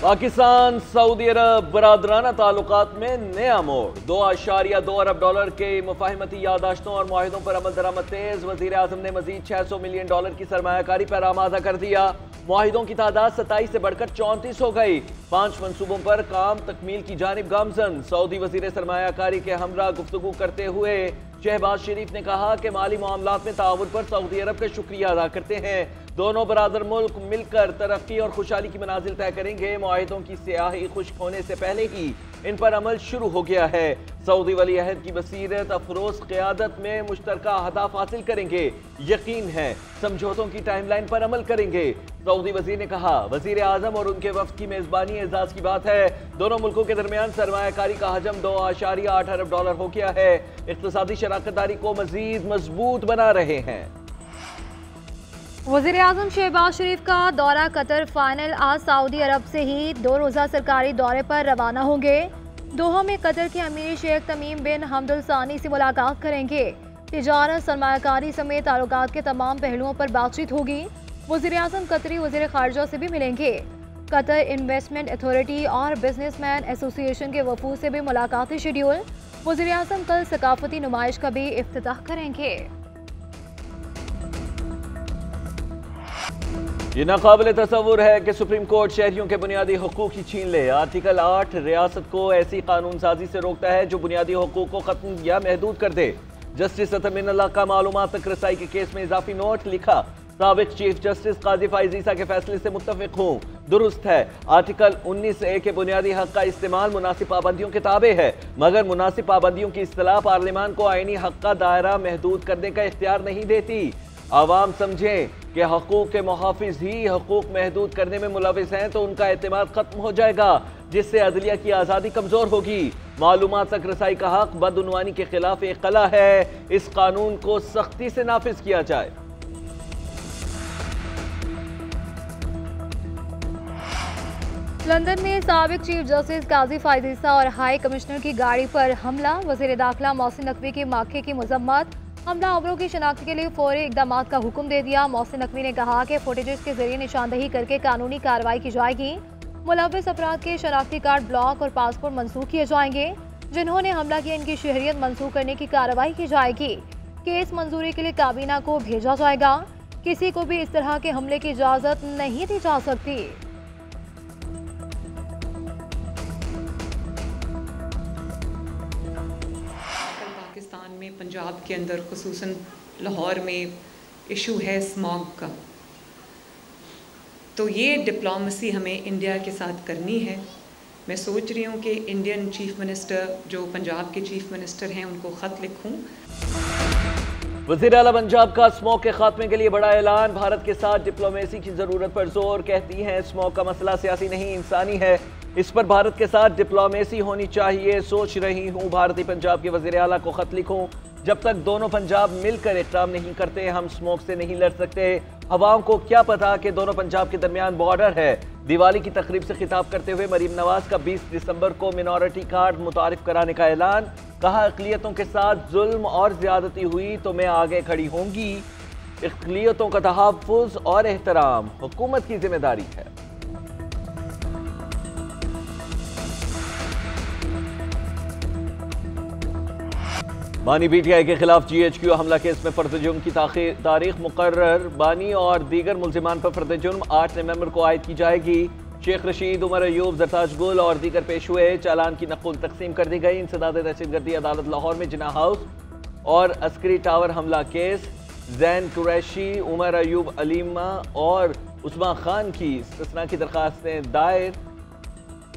Pakistan Saudi अरब बरादराना ताल्लुकात में नया मोड़। 2.2 अरब डॉलर के मुफाहिमती यादाश्तों और मुआहिदों पर अमल दरामद तेज। वजीर आजम ने मजीद 600 मिलियन डॉलर की सरमायाकारी पर आमादा कर दिया। मुआहिदों की तादाद 27 से बढ़कर 34 हो गई। 5 मनसूबों पर काम तकमील की जानिब गामजन। सऊदी वजीर सरमायाकारी के हमरा गुफ्तगू करते हुए शहबाज शरीफ ने कहा कि माली मामलात में ताउन पर सऊदी अरब का शुक्रिया अदा करते हैं। दोनों बरादर मुल्क मिलकर तरक्की और खुशहाली की मनाजिल तय करेंगे। मुआहिदों की स्याही खुश्क होने से पहले ही इन पर अमल शुरू हो गया है। सऊदी वली अहद की बसीरत अफरोज क़यादत में मुश्तरका अहदाफ हासिल करेंगे। यकीन है समझौतों की टाइमलाइन पर अमल करेंगे। सऊदी वजीर ने कहा, वजीर आजम और उनके वफ्द की मेजबानी एजाज की बात है। दोनों मुल्कों के दरमियान सरमायाकारी का हजम 2.8 अरब डॉलर हो गया है। इक़्तिसादी शराकतदारी को मजीद मजबूत बना रहे हैं। वज़ीर आज़म शहबाज शरीफ का दौरा कतर फाइनल आज सऊदी अरब से ही 2 रोज़ा सरकारी दौरे पर रवाना होंगे। दोहा में कतर के अमीर शेख तमीम बिन हमदुल सानी से मुलाकात करेंगे। तिजारत, सरमायाकारी समेत ताल्लुकात के तमाम पहलुओं पर बातचीत होगी। वज़ीर आज़म कतरी वज़ीर ख़ारिजा से भी मिलेंगे। कतर इन्वेस्टमेंट अथॉरिटी और बिजनेसमैन एसोसिएशन के वफूद से भी मुलाकाती शेड्यूल। वज़ीर आज़म कल सकाफती नुमाइश का भी इफ्तिताह करेंगे। ये नाकाबिल तसव्वुर है कि सुप्रीम कोर्ट शहरियों के बुनियादी हकूक़ ही छीन ले। आर्टिकल 8 रियासत को ऐसी कानून साजी से रोकता है जो बुनियादी हकूक़ को खत्म या महदूद कर दे। जस्टिस अतर मिनल्लाह का मालूमात तक रसाई के केस में इजाफी नोट लिखा। साबिक चीफ जस्टिस काजी फाइज ईसा के फैसले से मुत्तफिक हूँ। दुरुस्त है, आर्टिकल 19A के बुनियादी हक का इस्तेमाल मुनासिब पाबंदियों के ताबे है, मगर मुनासिब पाबंदियों की इस्तिलाह पार्लियामान को आईनी हक का दायरा महदूद करने का इख्तियार नहीं देती। आवाम समझें कि हकूक़ के मुहाफिज ही हकूक़ महदूद करने में मुलविस हैं तो उनका एतमाद खत्म हो जाएगा, जिससे अदलिया की आज़ादी कमज़ोर होगी। मालूमात तक रसाई का हक बदउनवानी के खिलाफ एक कला है। इस कानून को सख्ती से नाफिज किया जाए। लंदन में साबिक चीफ जस्टिस काजी फाइज ईसा और हाई कमिश्नर की गाड़ी पर हमला। वज़ीर दाखिला मोहसिन नकवी की मौके की मजम्मत। हमलावरों की शनाख्त के लिए फौरी इकदाम का हुक्म दे दिया। मोहसिन नकवी ने कहा कि फुटेजेस के जरिए निशानदही करके कानूनी कार्रवाई की जाएगी। मुलविस अफराद के शनाख्ती कार्ड, ब्लॉक और पासपोर्ट मनसूख किए जाएंगे। जिन्होंने हमला किया इनकी शहरियत मनसूख करने की कार्रवाई की जाएगी। केस मंजूरी के लिए काबीना को भेजा जाएगा। किसी को भी इस तरह के हमले की इजाज़त नहीं दी जा सकती। पाकिस्तान में पंजाब के अंदर खुसूसन लाहौर में इशू है स्मॉग का, तो ये डिप्लोमेसी हमें इंडिया के साथ करनी है। मैं सोच रही हूँ कि इंडियन चीफ मिनिस्टर जो पंजाब के चीफ मिनिस्टर हैं उनको ख़त लिखूँ। वज़ीर आला पंजाब का स्मॉग के खात्मे के लिए बड़ा ऐलान। भारत के साथ डिप्लोमेसी की ज़रूरत पर जोर। कहती हैं स्मॉग का मसला सियासी नहीं इंसानी है, इस पर भारत के साथ डिप्लोमेसी होनी चाहिए। सोच रही हूँ भारतीय पंजाब के वज़ीर आला को ख़त लिखूँ। जब तक दोनों पंजाब मिलकर इक़राम नहीं करते हम स्मॉग से नहीं लड़ सकते। हवाओं को क्या पता कि दोनों पंजाब के दरमियान बॉर्डर है। दिवाली की तकरीब से खिताब करते हुए मरीम नवाज का 20 दिसंबर को मिनॉरिटी कार्ड मुतारिफ कराने का ऐलान। कहा, अक़लियतों के साथ जुल्म और ज़्यादती हुई तो मैं आगे खड़ी होंगी। अक़लियतों का तहफ़्फ़ुज़ और एहतराम हुकूमत की जिम्मेदारी है। बानी पीटीआई के खिलाफ GHQ हमला केस में फर्द जुर्म की तारीख मुकर्रर। बानी और दीगर मुल्जिमान पर फर्द जुर्म 8 नवंबर को आयद की जाएगी। शेख रशीद, उमर अयूब, जरताज गुल और दीगर पेश हुए। चालान की नकुल तकसीम कर दी गई। इंसदाद दहशतगर्दी अदालत लाहौर में जिना हाउस और अस्करी टावर हमला केस जैन कुरैशी, उमर अयूब अलीमा और उस्मान खान की इस्तिस्ना की दरखास्तें दायर।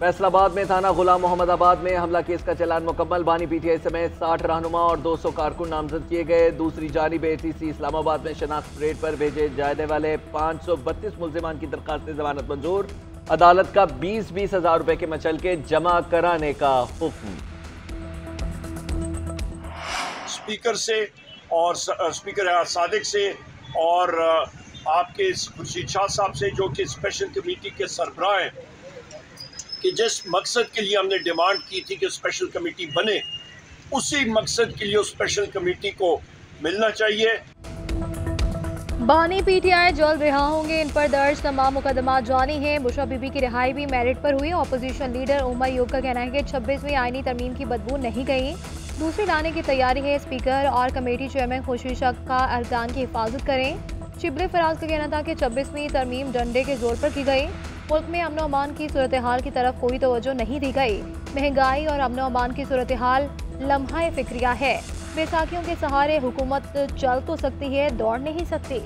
फैसलाबाद में थाना गुलाम मोहम्मदाबाद में हमला केस का चालान मुकम्मल। बानी पीटीआई समेत 60 रहनुमा और 200 कारकुन नामजद किए गए। दूसरी जानिब ATC इस्लामाबाद में शनाख्त परेड पर भेजे जाने वाले 532 मुल्जिमान की दरखास्त जमानत मंजूर। अदालत का 20-20 हज़ार रुपए के मचलके जमा कराने का हुक्म। स्पीकर से और स्पीकर सादिक से और आपके खुर्शीद शाह साहब से, जो कि स्पेशल कमेटी के सरबराह हैं, कि जिस मकसद के लिए हमने डिमांड की थी कि स्पेशल कमेटी बने, उसी मकसद के लिए उस स्पेशल कमेटी को मिलना चाहिए। बानी पीटीआई जल्द रिहा होंगे, इन पर दर्ज तमाम मुकदमा जारी हैं। बुशरा बीबी की रिहाई भी मेरिट पर हुई। ऑपोजिशन लीडर उमर यूब का कहना है कि 26वीं आईनी तरमीम की बदबू नहीं गई, दूसरी लाने की तैयारी है। स्पीकर और कमेटी चेयरमैन खुर्शीद का अरकान की हिफाजत करें। शिबले फराज का कहना था कि 26वीं तरमीम डंडे के जोर पर की गई। मुल्क में अमन अमान की सूरत हाल की तरफ कोई तवज्जो नहीं दी गई। महंगाई और अमन अमान की सूरत हाल लम्हा फिक्रिया है। बैसाखियों के सहारे हुकूमत चल तो सकती है, दौड़ नहीं सकती।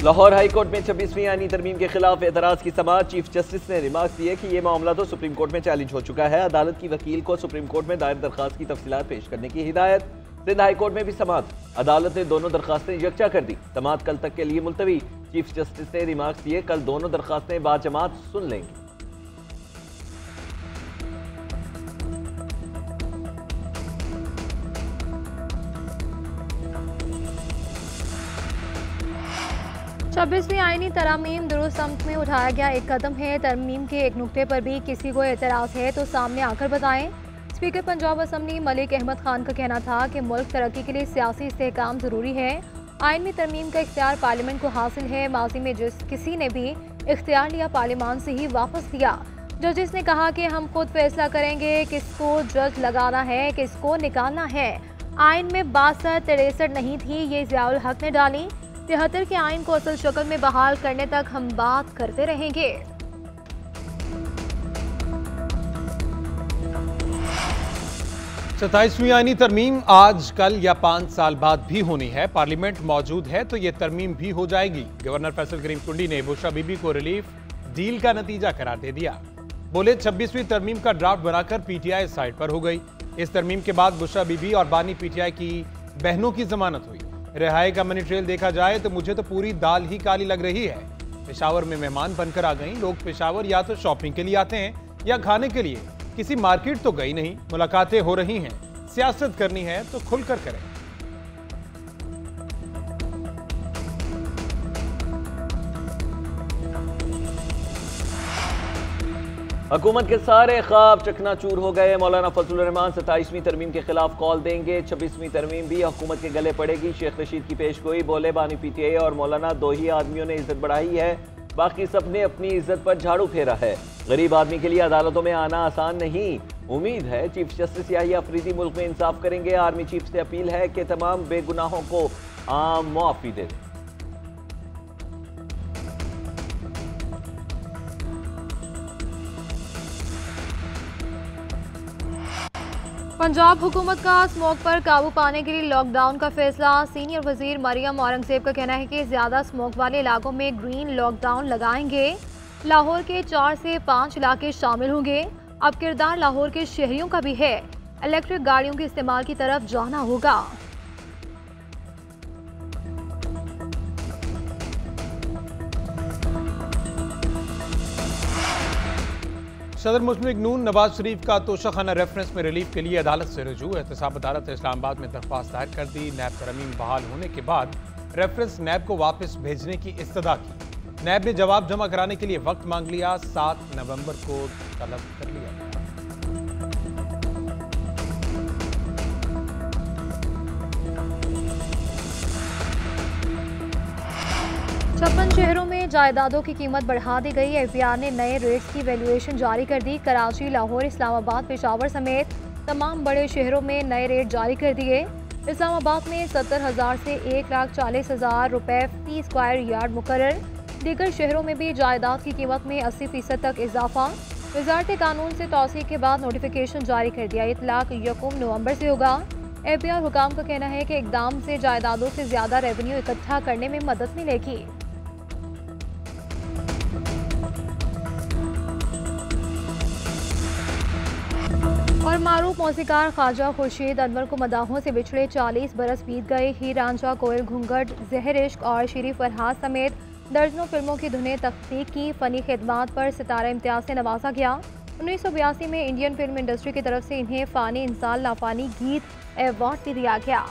लाहौर हाई कोर्ट में 26वीं आईनी तरमीम के खिलाफ एतराज की समाअत। चीफ जस्टिस ने रिमार्क दिए कि यह मामला तो सुप्रीम कोर्ट में चैलेंज हो चुका है। अदालत की वकील को सुप्रीम कोर्ट में दायर दरखास्त की तफसीलात पेश करने की हिदायत। सिंध हाई कोर्ट में भी समाअत। अदालत ने दोनों दरखास्तें यकजा कर दी। समाअत कल तक के लिए मुलतवी। चीफ जस्टिस ने रिमार्क दिए, कल दोनों दरखास्तें बाजमात सुन लेंगे। छब्बीसवीं आईनी तरामीम दुरुस्त सम्त में उठाया गया एक कदम है। तरमीम के एक नुक्ते पर भी किसी को एतराज है तो सामने आकर बताएं। स्पीकर पंजाब असम्बली मलिक अहमद खान का कहना था कि मुल्क तरक्की के लिए सियासी इस्तेहकाम जरूरी है। आइन में तरमीम का इख्तियार पार्लियामेंट को हासिल है। माजी में जिस किसी ने भी इख्तियार लिया पार्लियामान से ही वापस लिया। जजिस ने कहा कि हम खुद फैसला करेंगे किसको जज लगाना है, किसको निकालना है। आइन में 62-63 नहीं थी, ये ज़ियाउल हक ने डाली। 73 के आइन को असल शक्ल में बहाल करने तक हम बात करते रहेंगे। सत्ताईसवीं आईनी तरमीम आज, कल या 5 साल बाद भी होनी है। पार्लियामेंट मौजूद है तो ये तरमीम भी हो जाएगी। गवर्नर फैसल करीम टुंडी ने बुशरा बीबी को रिलीफ डील का नतीजा करार दे दिया। बोले 26वीं तरमीम का ड्राफ्ट बनाकर पीटीआई साइड पर हो गई। इस तरमीम के बाद बुशरा बीबी और बानी पीटीआई की बहनों की जमानत हुई। रिहाई का मनी ट्रेल देखा जाए तो मुझे तो पूरी दाल ही काली लग रही है। पेशावर में मेहमान बनकर आ गई। लोग पेशावर या तो शॉपिंग के लिए आते हैं या खाने के लिए। किसी मार्केट तो गई नहीं। मुलाकातें हो रही हैं। सियासत करनी है तो खुलकर करें। हुकूमत के सारे ख्वाब चकनाचूर हो गए। मौलाना फजलुर रहमान 27वीं तरमीम के खिलाफ कॉल देंगे। 26वीं तरमीम भी हुकूमत के गले पड़ेगी। शेख रशीद की पेशगोई। बोले बानी पीटीआई और मौलाना दो ही आदमियों ने इज्जत बढ़ाई है, बाकी सब ने अपनी इज्जत पर झाड़ू फेरा है। गरीब आदमी के लिए अदालतों में आना आसान नहीं। उम्मीद है चीफ जस्टिस याहिया अफरीदी मुल्क में इंसाफ करेंगे। आर्मी चीफ से अपील है कि तमाम बेगुनाहों को आम मुआफी दे दें। पंजाब हुकूमत का स्मोक पर काबू पाने के लिए लॉकडाउन का फैसला। सीनियर वजीर मरियम औरंगजेब का कहना है कि ज्यादा स्मोक वाले इलाकों में ग्रीन लॉकडाउन लगाएंगे। लाहौर के 4 से 5 इलाके शामिल होंगे। अब किरदार लाहौर के शहरियों का भी है। इलेक्ट्रिक गाड़ियों के इस्तेमाल की तरफ जाना होगा। सदर मुस्लिम लीग नून नवाज शरीफ का तोशाखाना रेफरेंस में रिलीफ के लिए अदालत से रुजू। एहतसाब अदालत इस्लामाबाद में दरख्वास्त दायर कर दी। नैब तरमीम बहाल होने के बाद रेफरेंस नैब को वापस भेजने की इस्तदा की। नैब ने जवाब जमा कराने के लिए वक्त मांग लिया। 7 नवंबर को तलब कर लिया। 56 शहरों में जायदादों की कीमत बढ़ा दी गई। एफबीआर ने नए रेट्स की वैल्यूएशन जारी कर दी। कराची, लाहौर, इस्लामाबाद, पेशावर समेत तमाम बड़े शहरों में नए रेट जारी कर दिए। इस्लामाबाद में 70,000 से 1,40,000 रुपए फी स्क्वायर यार्ड मुकर्रर। दीगर शहरों में भी जायदाद की कीमत में 80% तक इजाफा। वजारत कानून से तौसीक के बाद नोटिफिकेशन जारी कर दिया। इतलाक 1 नवंबर से होगा। एफबीआर हुकाम का कहना है कि इकदाम से जायदादों से ज्यादा रेवेन्यू इकट्ठा करने में मदद मिलेगी। और मारूफ मौसीकार ख्वाजा खुर्शीद अनवर को मदाहों से बिछड़े 40 बरस बीत गए। हीर रांझा, कोयल घूंघट, ज़हर इश्क और शीरी फरहाद समेत दर्जनों फिल्मों की धुनें तख्लीक की। फ़नी खिदमात पर सितारा इम्तियाज़ से नवाजा गया। 1982 में इंडियन फिल्म इंडस्ट्री की तरफ से इन्हें फ़ानी इंसान लाफानी गीत अवार्ड भी दिया गया।